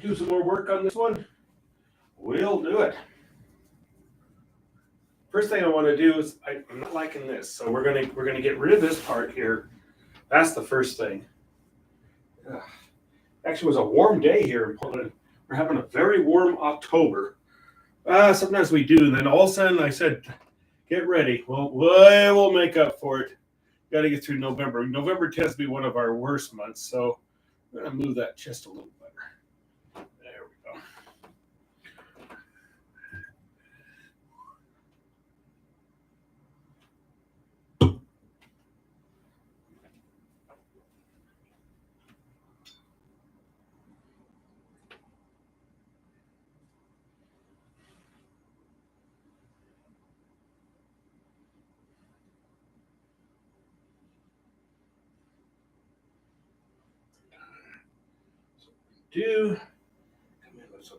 Do some more work on this one. We'll do it. First thing I want to do is I'm not liking this, so we're gonna get rid of this part here. That's the first thing. Ugh. Actually, it was a warm day here in Portland. We're having a very warm October. Sometimes we do, and then all of a sudden I said, "Get ready." Well, we'll make up for it. Got to get through November. November tends to be one of our worst months, so I'm gonna move that just a little better. There we go. Do come in with some.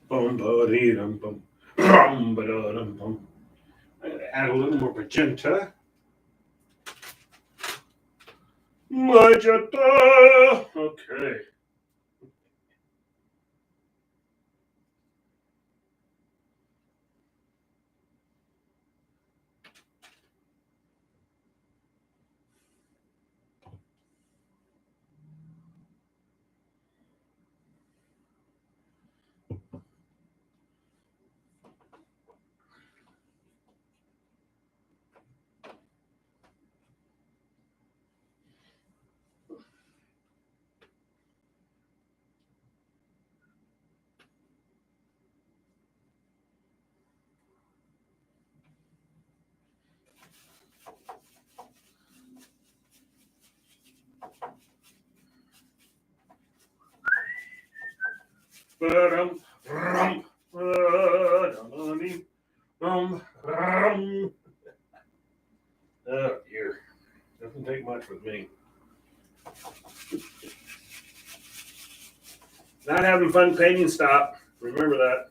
Bum ba bum. Bum ba bum. I'm gonna add a little more magenta. Magenta. Okay. Ba-dum, rum, ba-dum, rum. Oh dear. Doesn't take much with me. Not having fun painting, stop. Remember that.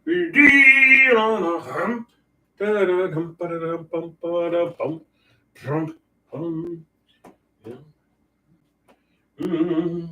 Be on a hump. Da-da-dum, ba-da-dum, bum, ba-da-bum, bum, bum. Yeah. Mm.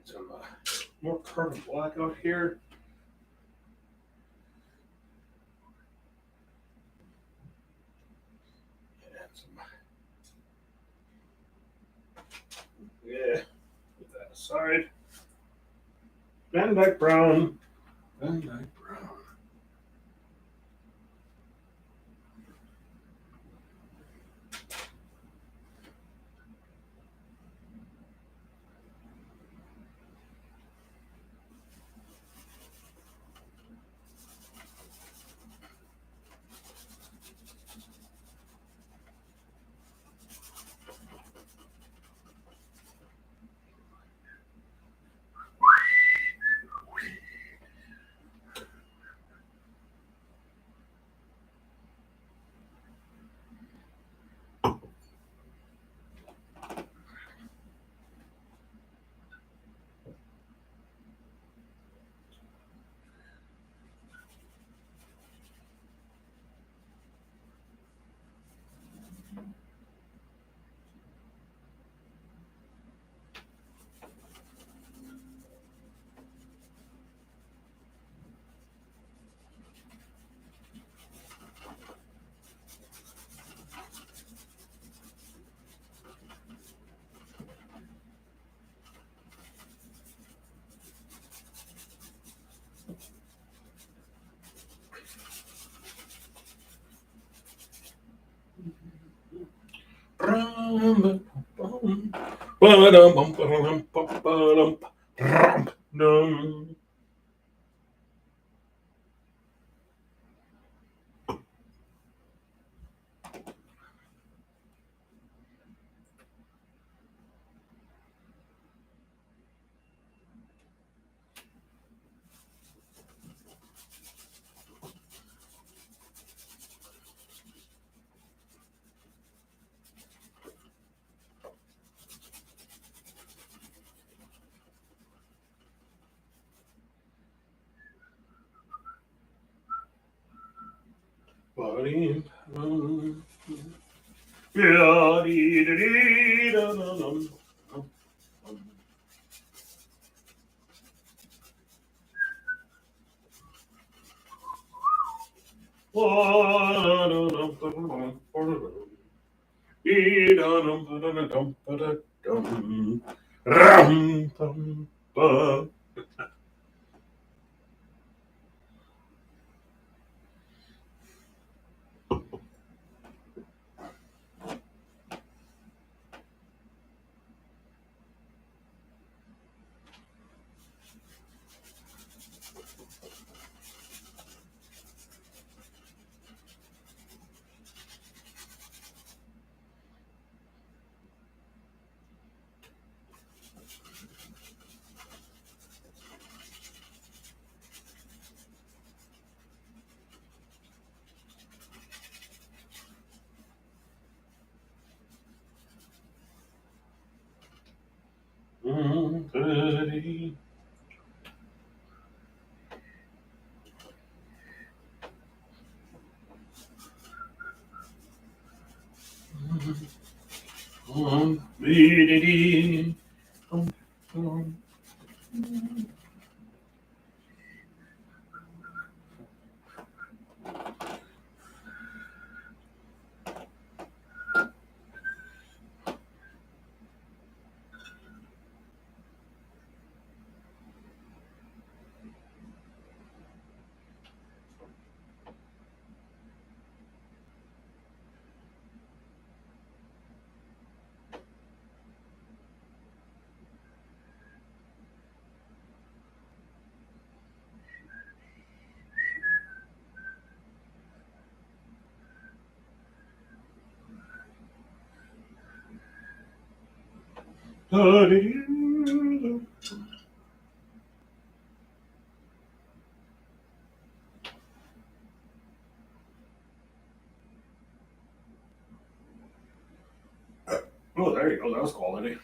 Some more carbon black out here. Yeah, put that aside. Van Dyke Brown. Van Dyke Brown. Oh, there you go. That was quality.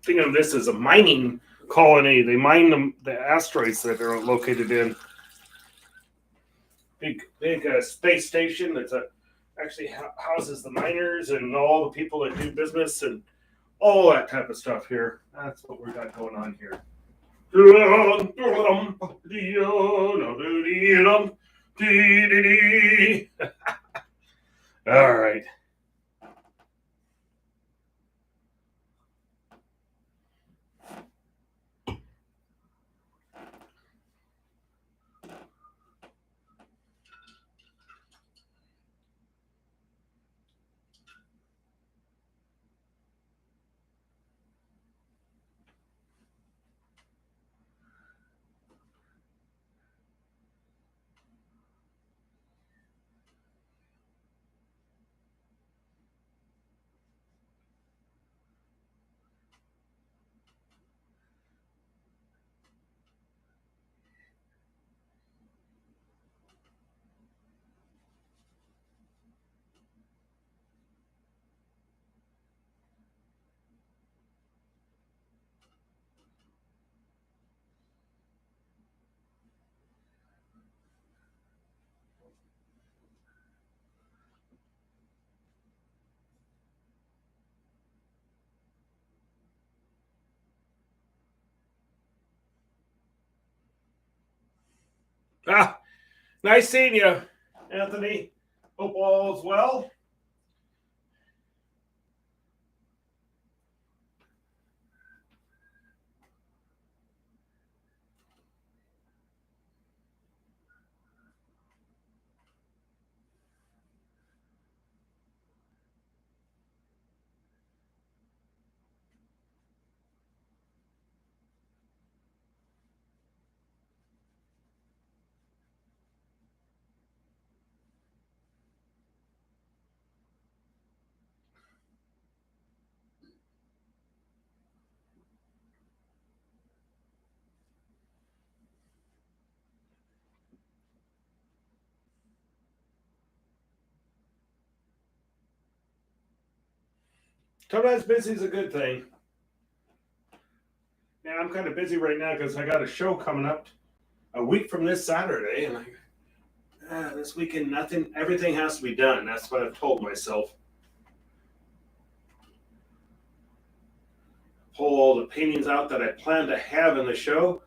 Think of this as a mining colony. They mine the asteroids that they're located in. Big space station that's actually houses the miners and all the people that do business and all that type of stuff here. That's what we got going on here. All right. Ah, nice seeing you, Anthony. Hope all is well. Sometimes busy is a good thing. Yeah, I'm kind of busy right now because I got a show coming up a week from this Saturday, and this weekend nothing, everything has to be done. That's what I've told myself. Pull all the paintings out that I plan to have in the show,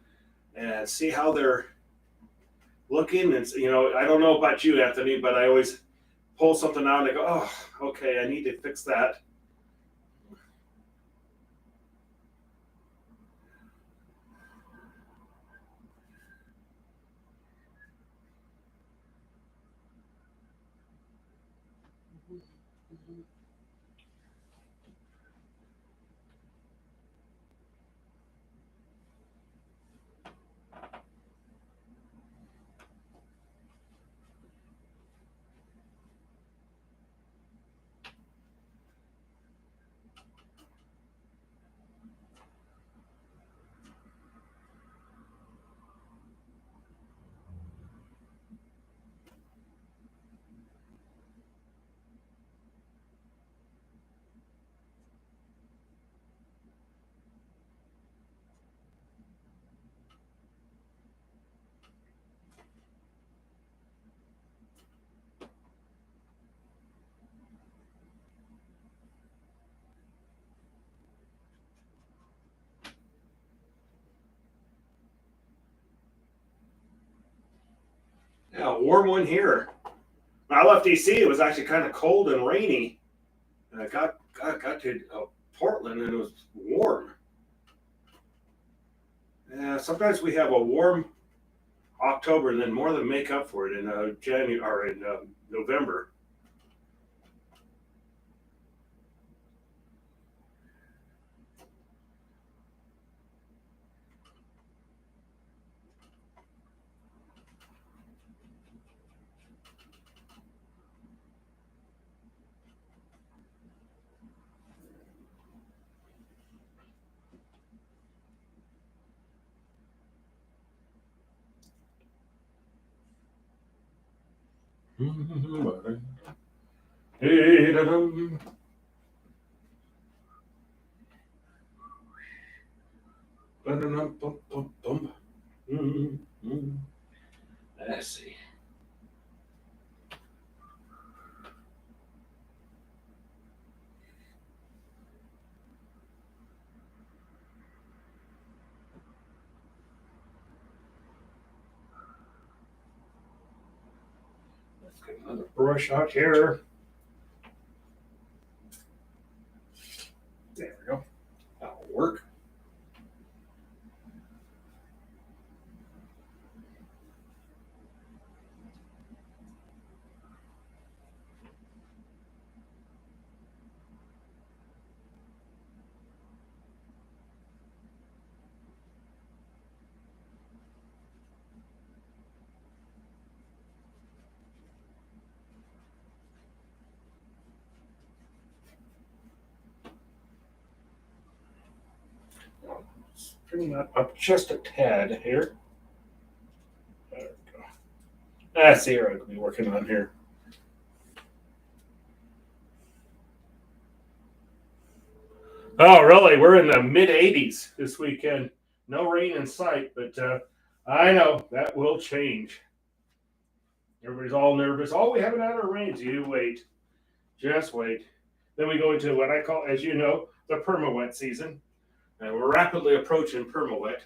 and see how they're looking. And I don't know about you, Anthony, but I always pull something out and I go, oh, okay, I need to fix that. Yeah, a warm one here. When I left DC, it was actually kind of cold and rainy. And I got to Portland and it was warm. Yeah, sometimes we have a warm October and then more than make up for it in January or in November. Let's see. Let's get another brush out here. There we go. That'll work. Bring that up just a tad here. There we go. That's the area I'll be working on here. Oh, really? We're in the mid 80s this weekend. No rain in sight, but I know that will change. Everybody's all nervous. Oh, we haven't had our rains. You wait. Just wait. Then we go into what I call, as you know, the perma wet season. And we're rapidly approaching perma wet.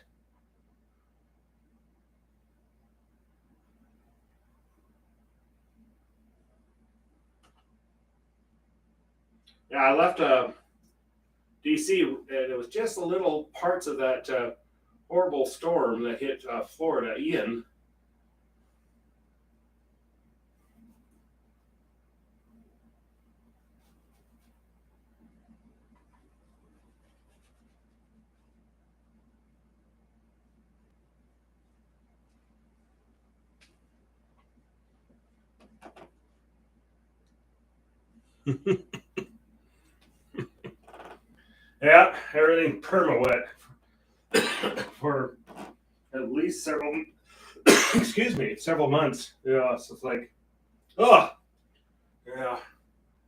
Yeah, I left DC, and it was just a little parts of that horrible storm that hit Florida, Ian. Yeah, everything perma wet for at least several, excuse me, several months. Yeah, so it's like, oh, yeah,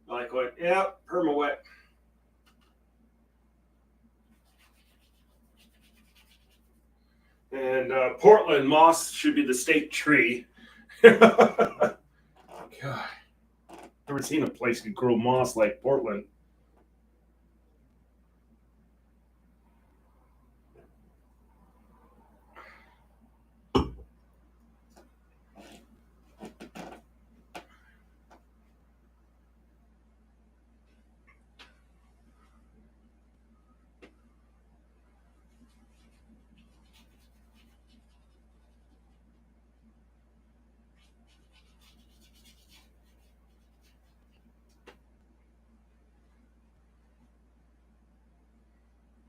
like what? Yeah, perma wet. And Portland moss should be the state tree. God, never seen a place that grow moss like Portland.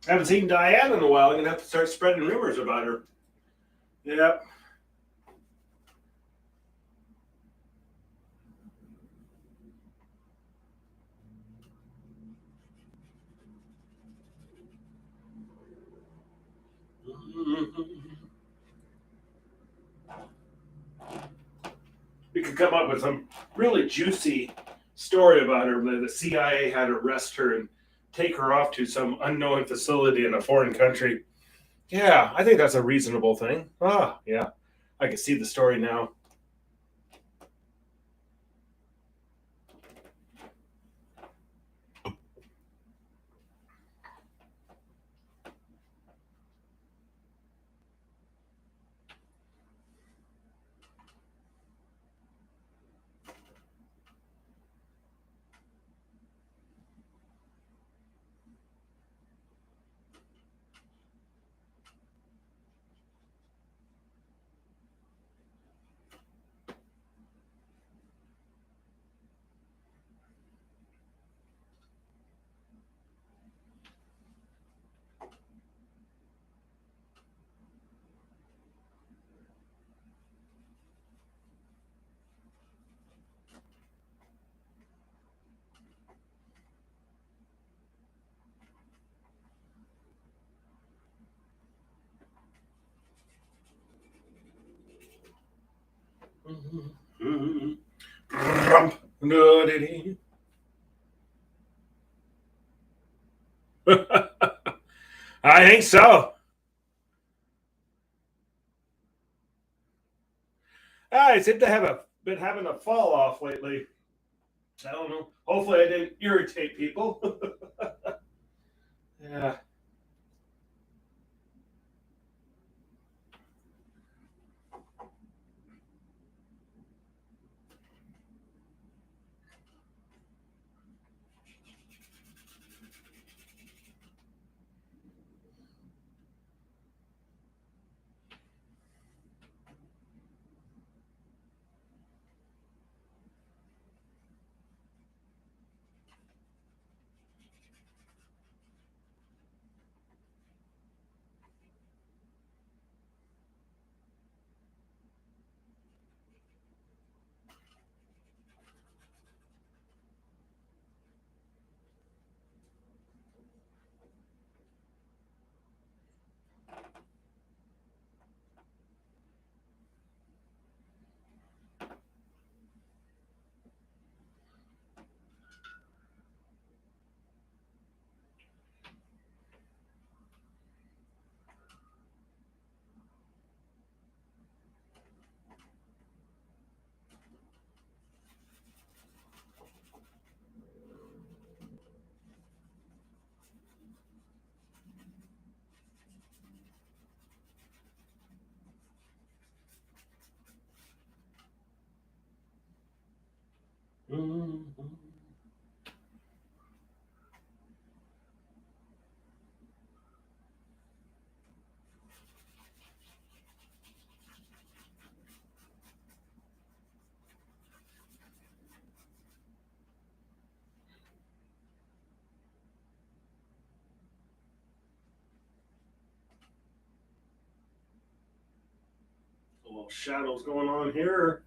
I haven't seen Diane in a while. I'm gonna have to start spreading rumors about her. Yep. We could come up with some really juicy story about her. The CIA had to arrest her and take her off to some unknown facility in a foreign country. Yeah, I think that's a reasonable thing. Ah, yeah, I can see the story now. I think so. I seem to have been having a fall off lately. I don't know. Hopefully, I didn't irritate people. Yeah. little shadows going on here.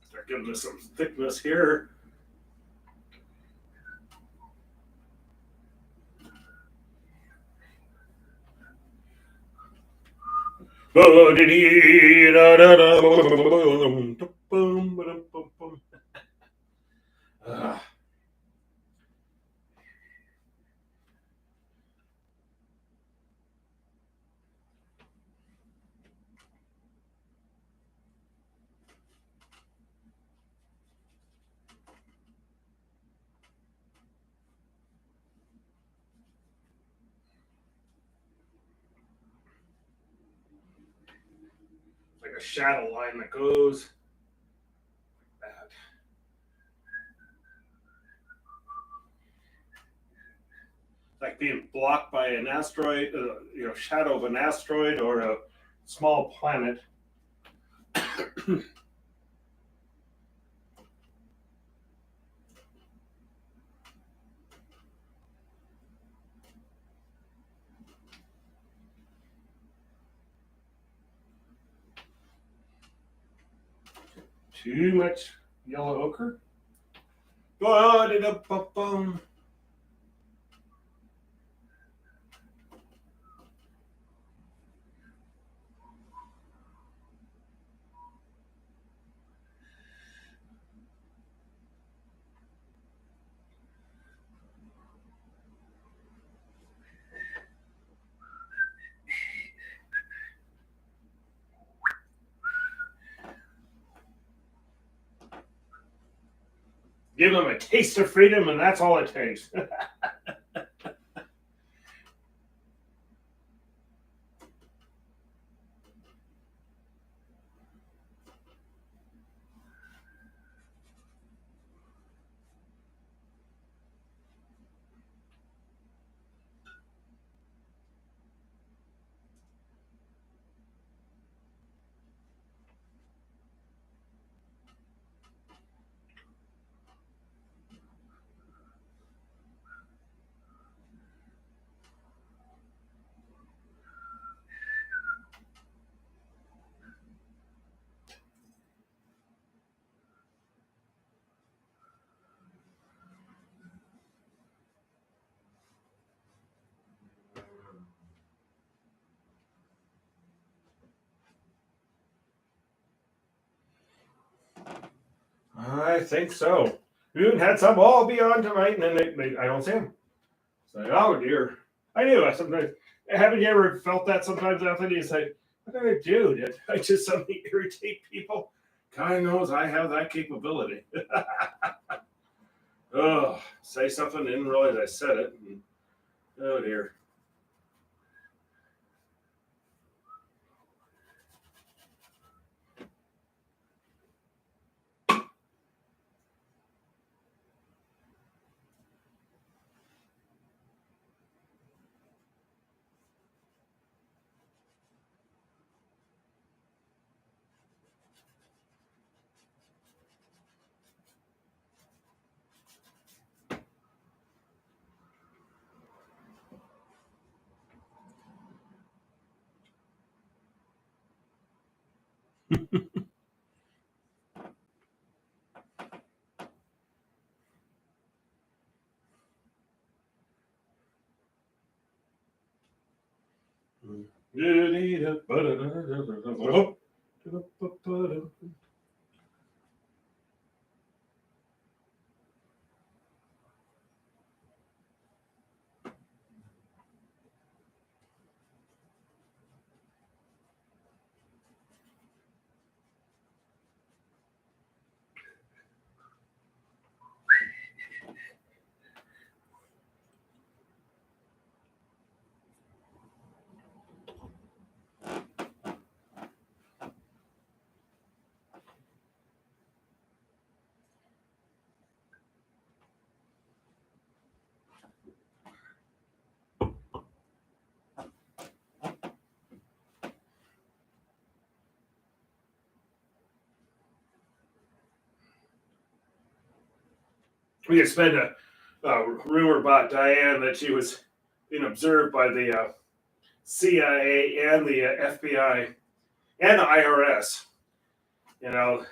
Start giving this some thickness here. Like a shadow line that goes like that. Like being blocked by an asteroid, shadow of an asteroid or a small planet. Too much yellow ochre. Give them a taste of freedom, and that's all it takes. I think so. We even had some all be on tonight, and then I don't see them. It's like, oh dear. I knew. I sometimes haven't you ever felt that sometimes, Anthony? It's like, what did I do? Did I just suddenly irritate people? God knows I have that capability. Oh, say something, didn't realize I said it. And, oh dear. We could spend a rumor about Diane that she was being observed by the CIA and the FBI and the IRS, you know,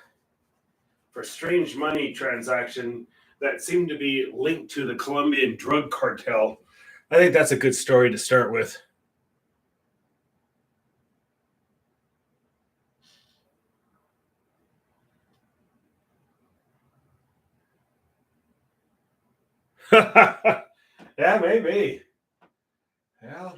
for strange money transaction that seemed to be linked to the Colombian drug cartel. I think that's a good story to start with. Yeah, maybe. Yeah.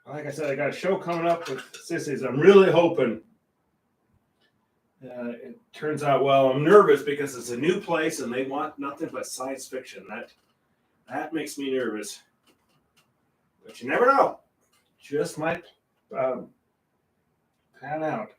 Like I said, I got a show coming up with Sissies. I'm really hoping it turns out well. I'm nervous because it's a new place and they want nothing but science fiction. That makes me nervous. But you never know. Just might um, pan out.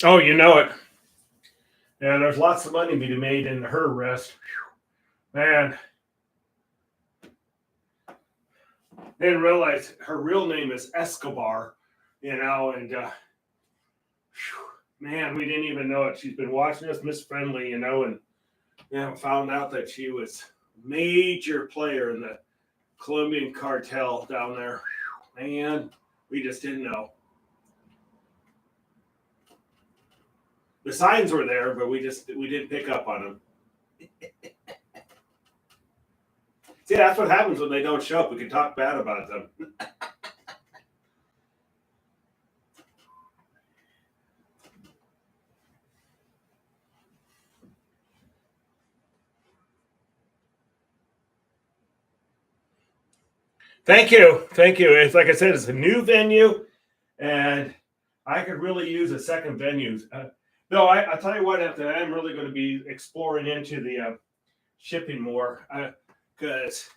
Oh, you know it. Yeah, there's lots of money to be made in her arrest. Man, didn't realize her real name is Escobar, and man, we didn't even know it. She's been watching us, Miss Friendly, and found out that she was a major player in the Colombian cartel down there. Man, we just didn't know. The signs were there, but we didn't pick up on them. See, that's what happens when they don't show up. We can talk bad about them. Thank you. It's like I said, it's a new venue, and I could really use a second venue. No, I'll tell you what, Anthony, I'm really going to be exploring into the shipping more because,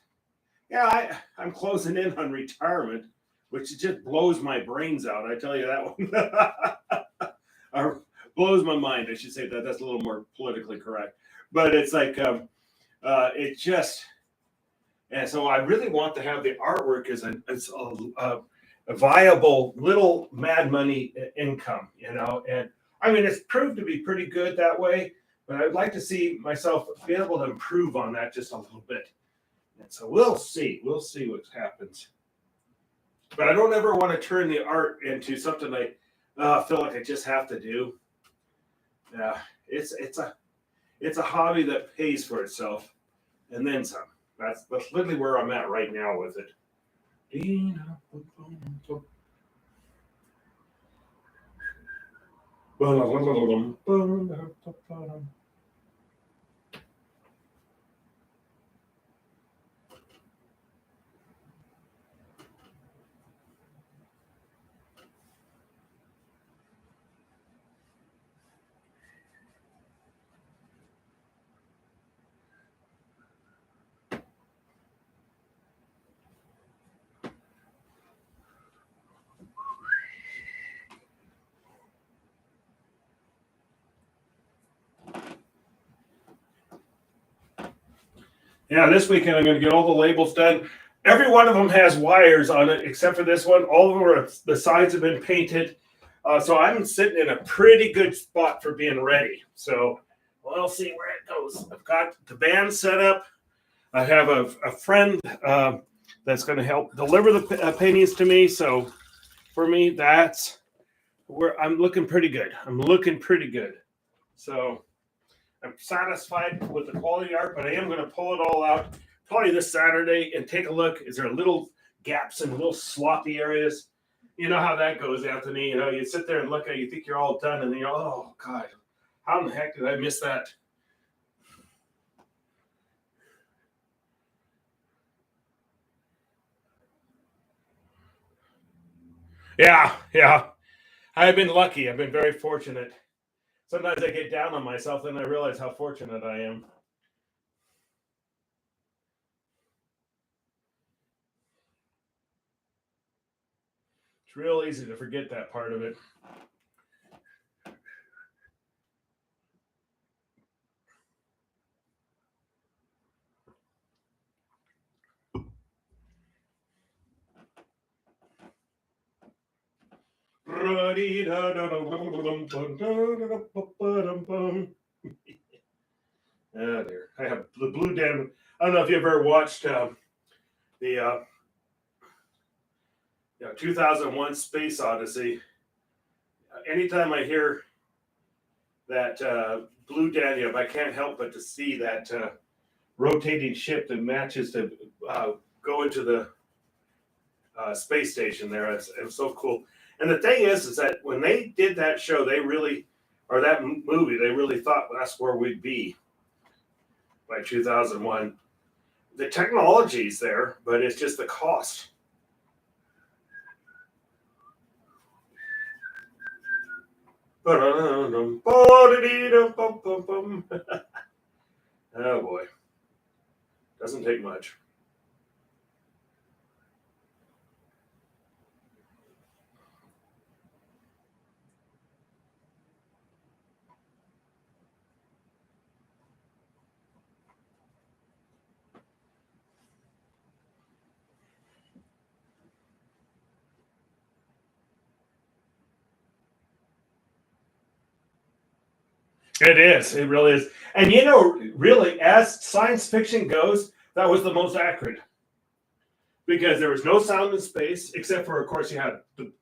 I'm closing in on retirement, which just blows my brains out. I tell you that one. Or blows my mind. I should say that. That's a little more politically correct. But it's like, it just, and so I really want to have the artwork as a viable little mad money income. And I mean, it's proved to be pretty good that way, but I'd like to see myself be able to improve on that just a little bit. And so we'll see what happens. But I don't ever want to turn the art into something I feel like I just have to do. Yeah, it's a hobby that pays for itself, and then some. That's literally where I'm at right now with it. Yeah, this weekend I'm going to get all the labels done. Every one of them has wires on it, except for this one. All of them are, the sides have been painted. So I'm sitting in a pretty good spot for being ready. So we'll see where it goes. I've got the band set up. I have a friend that's going to help deliver the paintings to me. So for me, that's where I'm looking pretty good. I'm looking pretty good. So I'm satisfied with the quality art, but I am going to pull it all out probably this Saturday and take a look. Is there little gaps and little sloppy areas? You know how that goes, Anthony. You know, you sit there and look at it, you think you're all done, and then you're, oh, God, how in the heck did I miss that? Yeah. I've been lucky. I've been very fortunate. Sometimes I get down on myself, and I realize how fortunate I am. It's real easy to forget that part of it. Oh, dear. I have the Blue Dam. I don't know if you ever watched the 2001 Space Odyssey. Anytime I hear that Blue Danube, I can't help but to see that rotating ship that matches to go into the space station there. It's so cool. And the thing is that when they did that show, they really, or that movie, they really thought that's where we'd be by 2001. The technology's there, but it's just the cost. Oh boy, doesn't take much. It is. It really is. And you know, really, as science fiction goes, that was the most accurate because there was no sound in space, except for, of course, you had the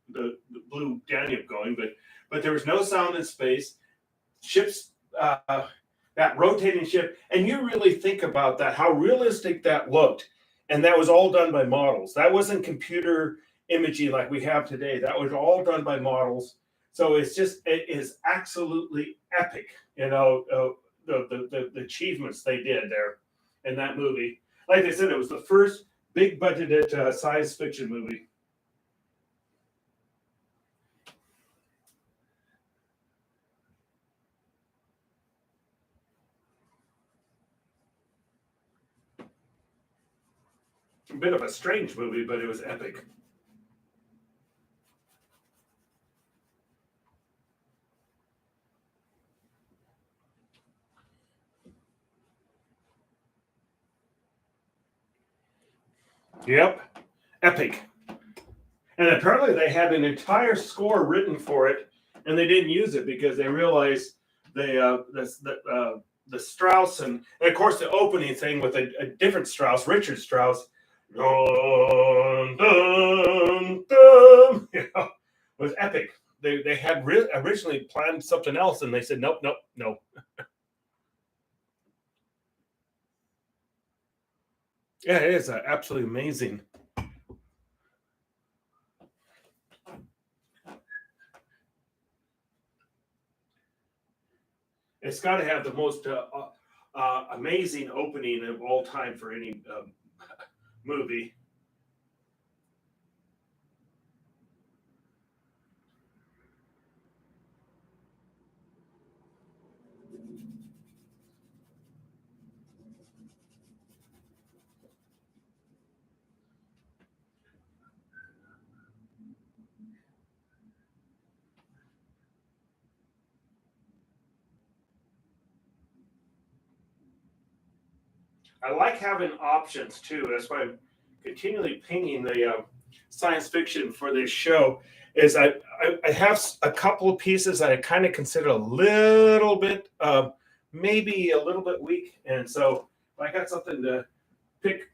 blue Danube going, but there was no sound in space. Ships, that rotating ship, and you really think about that, how realistic that looked, and that was all done by models. That wasn't computer imaging like we have today. That was all done by models. So it is absolutely epic. You know, the achievements they did there in that movie. Like I said, it was the first big budgeted science fiction movie. A bit of a strange movie, but it was epic. Yep, epic. And apparently, they had an entire score written for it, and they didn't use it because they realized the Strauss and of course the opening thing with a different Strauss, Richard Strauss, dun, dun, dun, was epic. They had originally planned something else, and they said nope, nope, no. Yeah, it is absolutely amazing. It's got to have the most amazing opening of all time for any movie. I like having options too. That's why I'm continually pinging the science fiction for this show. Is I have a couple of pieces that I kind of consider a little bit, maybe a little bit weak, and so if I got something to pick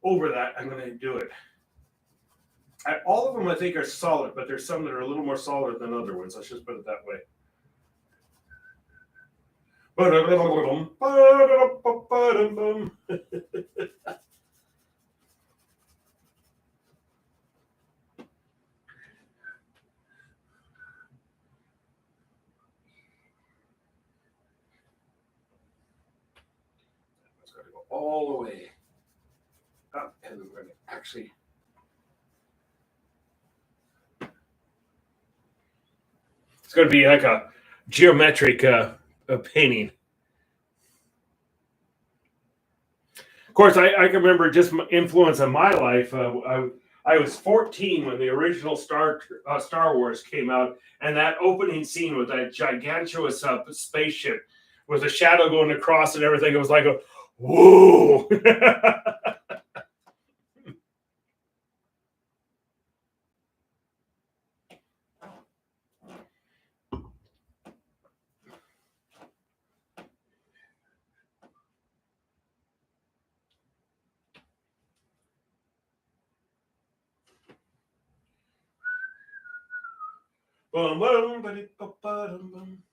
over that, I'm going to do it. All of them I think are solid, but there's some that are a little more solid than other ones. Let's just put it that way. It's got to go all the way up, and we're going to actually. It's going to be like a geometric painting. Of course, I can remember just influence in my life. I was 14 when the original Star Wars came out, and that opening scene with that gigantuous spaceship with a shadow going across and everything, it was like a whoa. Boom, boom, boom.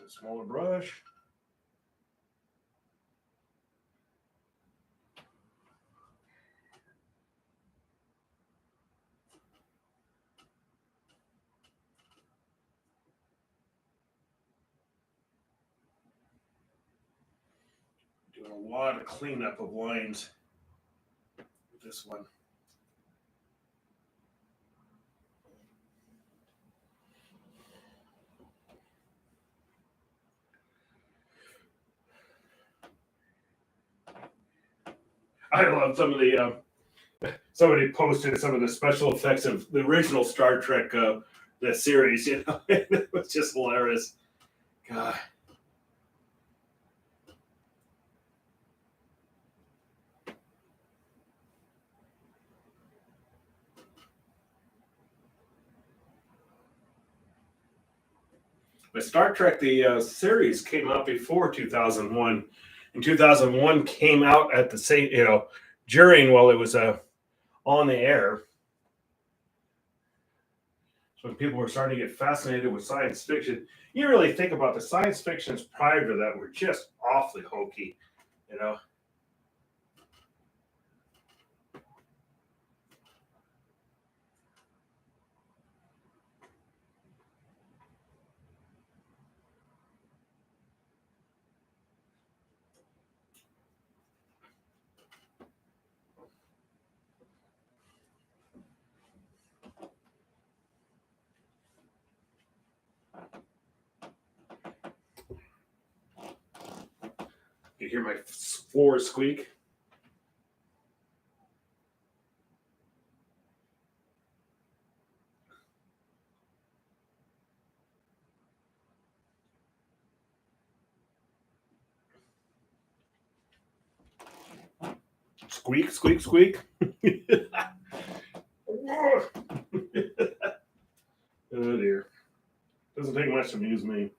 Smaller brush. Doing a lot of cleanup of lines with this one. I love some of the. Somebody posted some of the special effects of the original Star Trek, the series. You know, it was just hilarious. God. But Star Trek, the series, came out before 2001, and 2001 came out at the same, during while it was on the air. So when people were starting to get fascinated with science fiction, you really think about the science fictions prior to that were just awfully hokey, you know. You hear my floor squeak? Squeak, squeak, squeak. Oh dear. Doesn't take much to amuse me.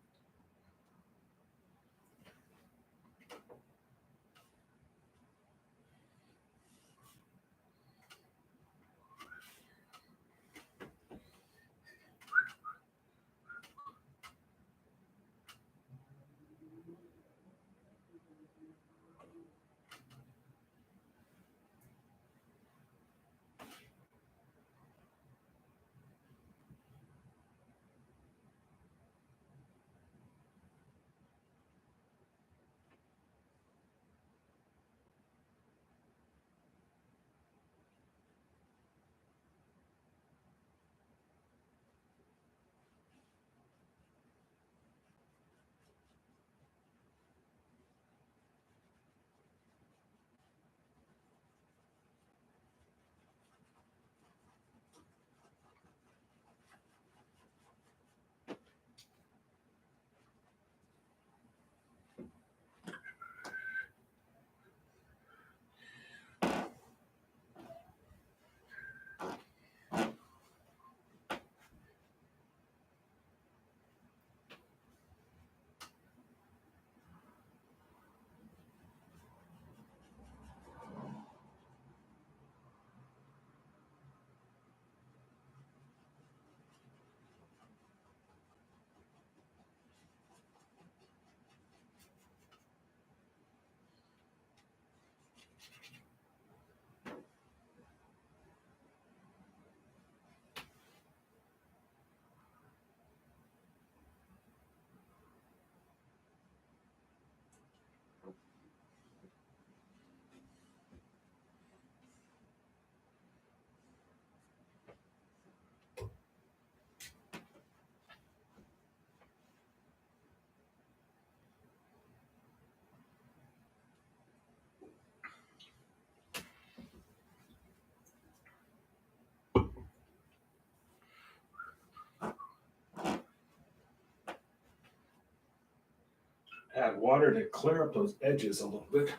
add water to clear up those edges a little bit.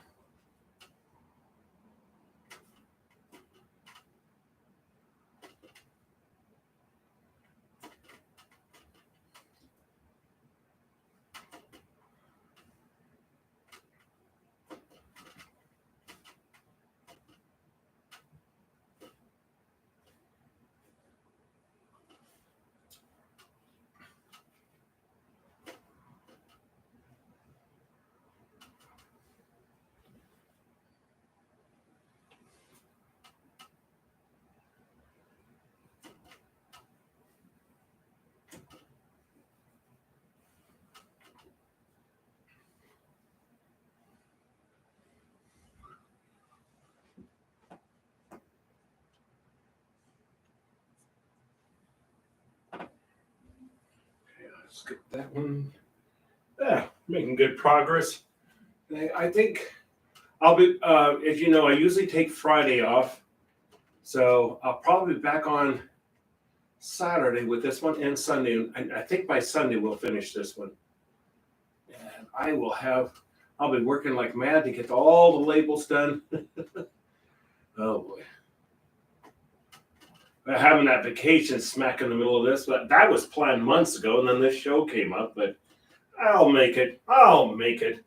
Let's get that one. Yeah, making good progress. I think I'll be, as you know, I usually take Friday off. So I'll probably be back on Saturday with this one and Sunday. And I think by Sunday we'll finish this one. And I'll be working like mad to get all the labels done. Oh boy. Having that vacation smack in the middle of this, but that was planned months ago, and then this show came up, but I'll make it. I'll make it.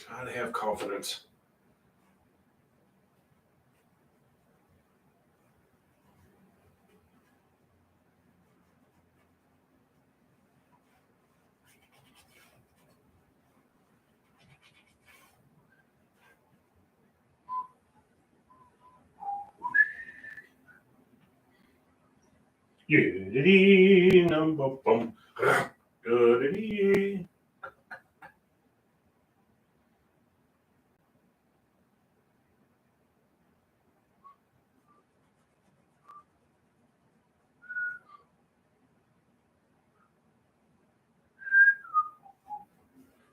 Gotta have confidence. Yeah, number bum.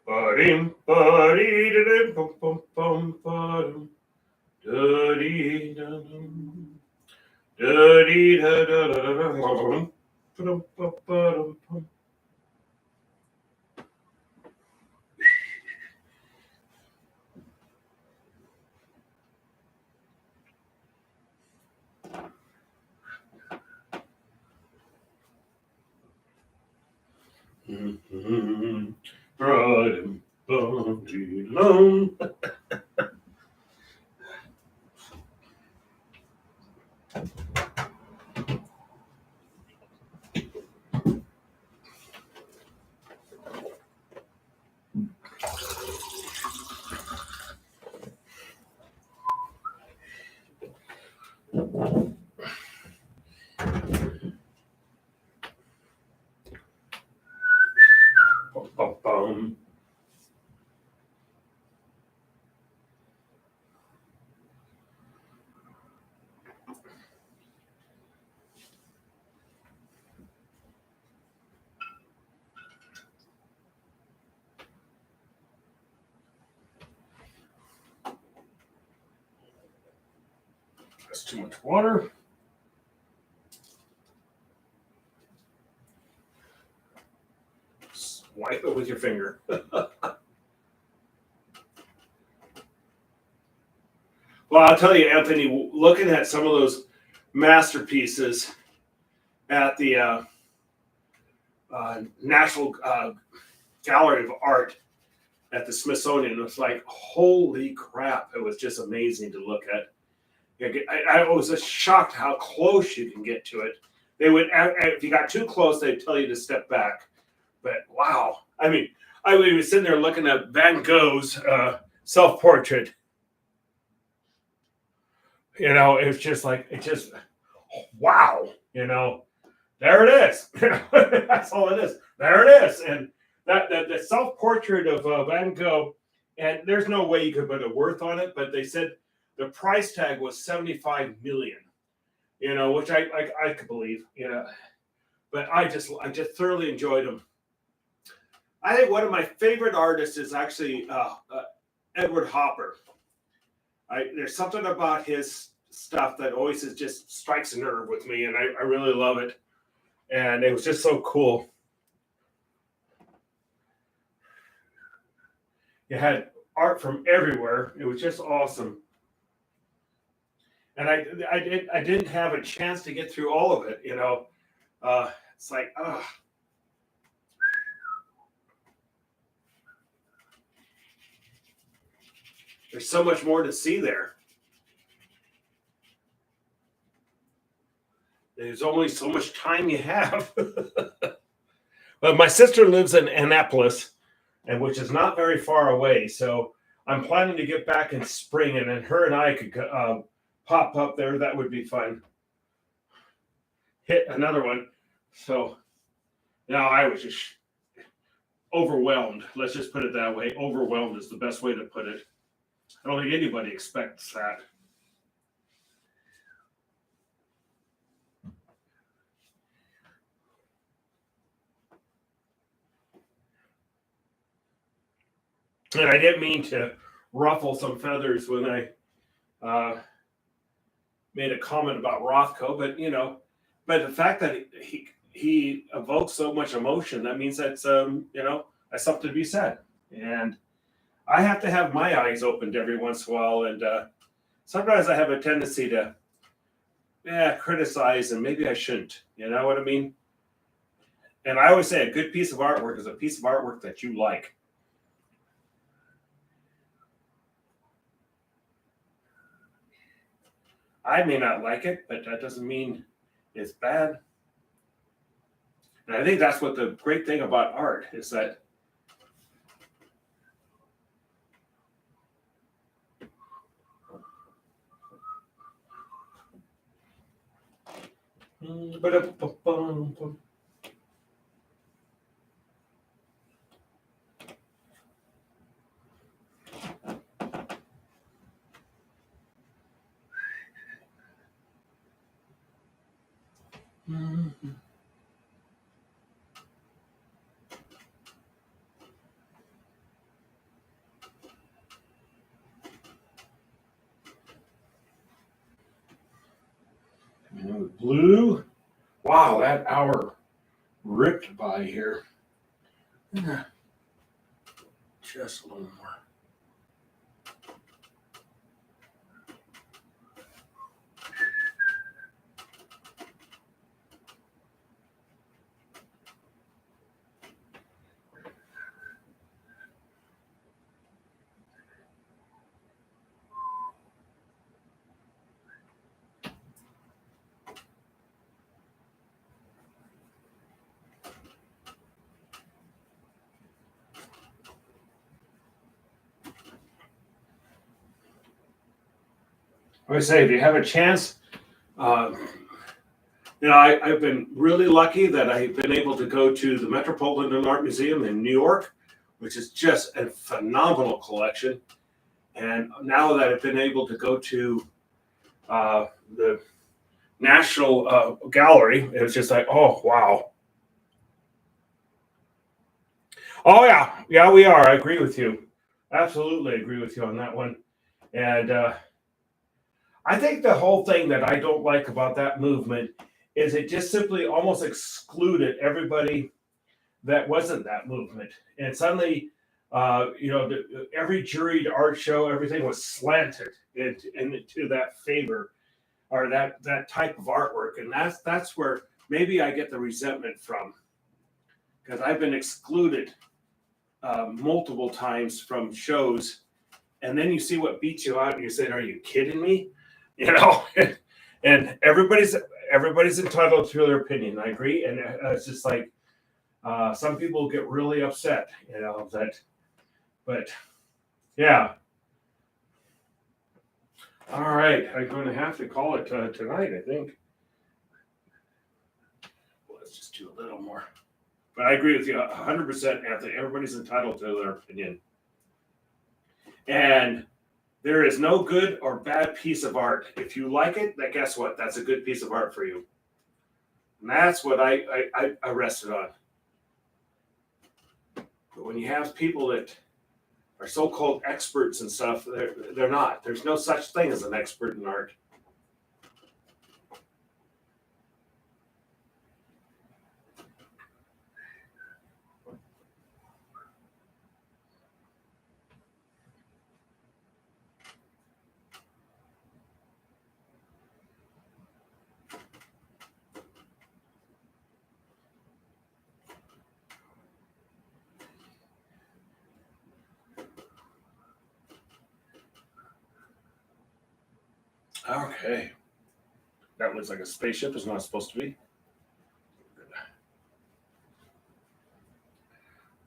Ba-dim, ba-dee-da-dim, bum, bum, bum, ba-dum, da-dee-da-dum, da-dee-da-da-da-da-dum, ba-dum, ba-ba-dum, bum. Ba-dum, ba-dee-dum. Bum. That's too much water. Wipe it with your finger. Well, I'll tell you, Anthony, looking at some of those masterpieces at the National Gallery of Art at the Smithsonian, it was like, holy crap. It was just amazing to look at. I was just shocked how close you can get to it. They would, if you got too close, they'd tell you to step back. But wow. I mean, I was sitting there looking at Van Gogh's self-portrait. You know, it's just like, wow, you know, there it is. That's all it is. There it is. And that the self-portrait of Van Gogh, and there's no way you could put a worth on it, but they said the price tag was 75 million. Which I could believe. But I just thoroughly enjoyed them. I think one of my favorite artists is actually Edward Hopper. There's something about his stuff that always just strikes a nerve with me, and I really love it. And it was just so cool. You had art from everywhere. It was just awesome. And I didn't have a chance to get through all of it. It's like, there's so much more to see there. There's only so much time you have. But my sister lives in Annapolis, and which is not very far away. So I'm planning to get back in spring, and then her and I could pop up there. That would be fun. Hit another one. So now I was just overwhelmed. Let's just put it that way. Overwhelmed is the best way to put it. I don't think anybody expects that. And I didn't mean to ruffle some feathers when I made a comment about Rothko, but the fact that he evokes so much emotion, that means that's that's something to be said. And I have to have my eyes opened every once in a while, and sometimes I have a tendency to criticize, and maybe I shouldn't. You know what I mean? And I always say a good piece of artwork is a piece of artwork that you like. I may not like it, but that doesn't mean it's bad. And I think that's what the great thing about art is, that blue. Wow, that hour ripped by here. Just a little more. I would say if you have a chance, I've been really lucky that I've been able to go to the Metropolitan Art Museum in New York, which is just a phenomenal collection. And now that I've been able to go to the National Gallery, it was just like, oh, wow. Oh, yeah. Yeah, we are. I agree with you. Absolutely agree with you on that one. And I think the whole thing that I don't like about that movement is it just simply almost excluded everybody that wasn't that movement. And suddenly, every juried art show, everything was slanted into that favor, or that type of artwork. And that's where maybe I get the resentment from, because I've been excluded multiple times from shows. And then you see what beats you out, and you say, "Are you kidding me?" And everybody's entitled to their opinion. I agree, and it's just like some people get really upset, but yeah. All right, I'm going to have to call it tonight, I think. Well, let's just do a little more. But I agree with you 100%, Anthony. Everybody's entitled to their opinion, and There is no good or bad piece of art. If you like it, then guess what? That's a good piece of art for you. And that's what I rested on. But when you have people that are so-called experts and stuff, they're not. There's no such thing as an expert in art. Okay. That looks like a spaceship. It's not supposed to be.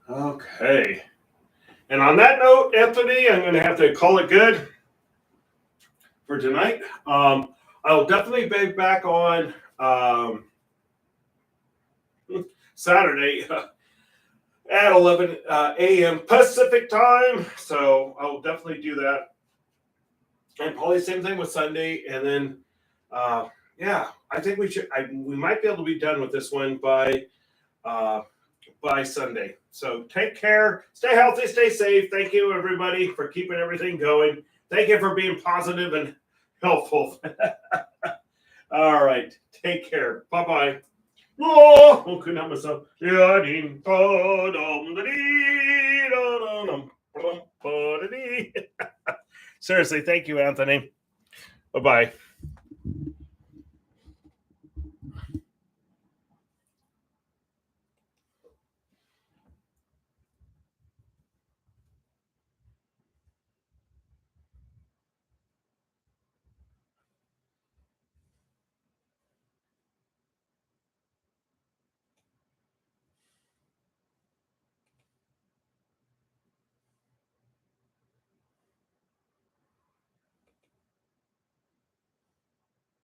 Okay. And on that note, Anthony, I'm going to have to call it good for tonight. I'll definitely be back on Saturday at 11 a.m. Pacific time. So I'll definitely do that. And probably same thing with Sunday. And then, yeah, I think we might be able to be done with this one by Sunday. So take care, stay healthy, stay safe. Thank you, everybody, for keeping everything going. Thank you for being positive and helpful. All right, take care. Bye-bye. Oh, couldn't help myself. Seriously, thank you, Anthony. Bye-bye.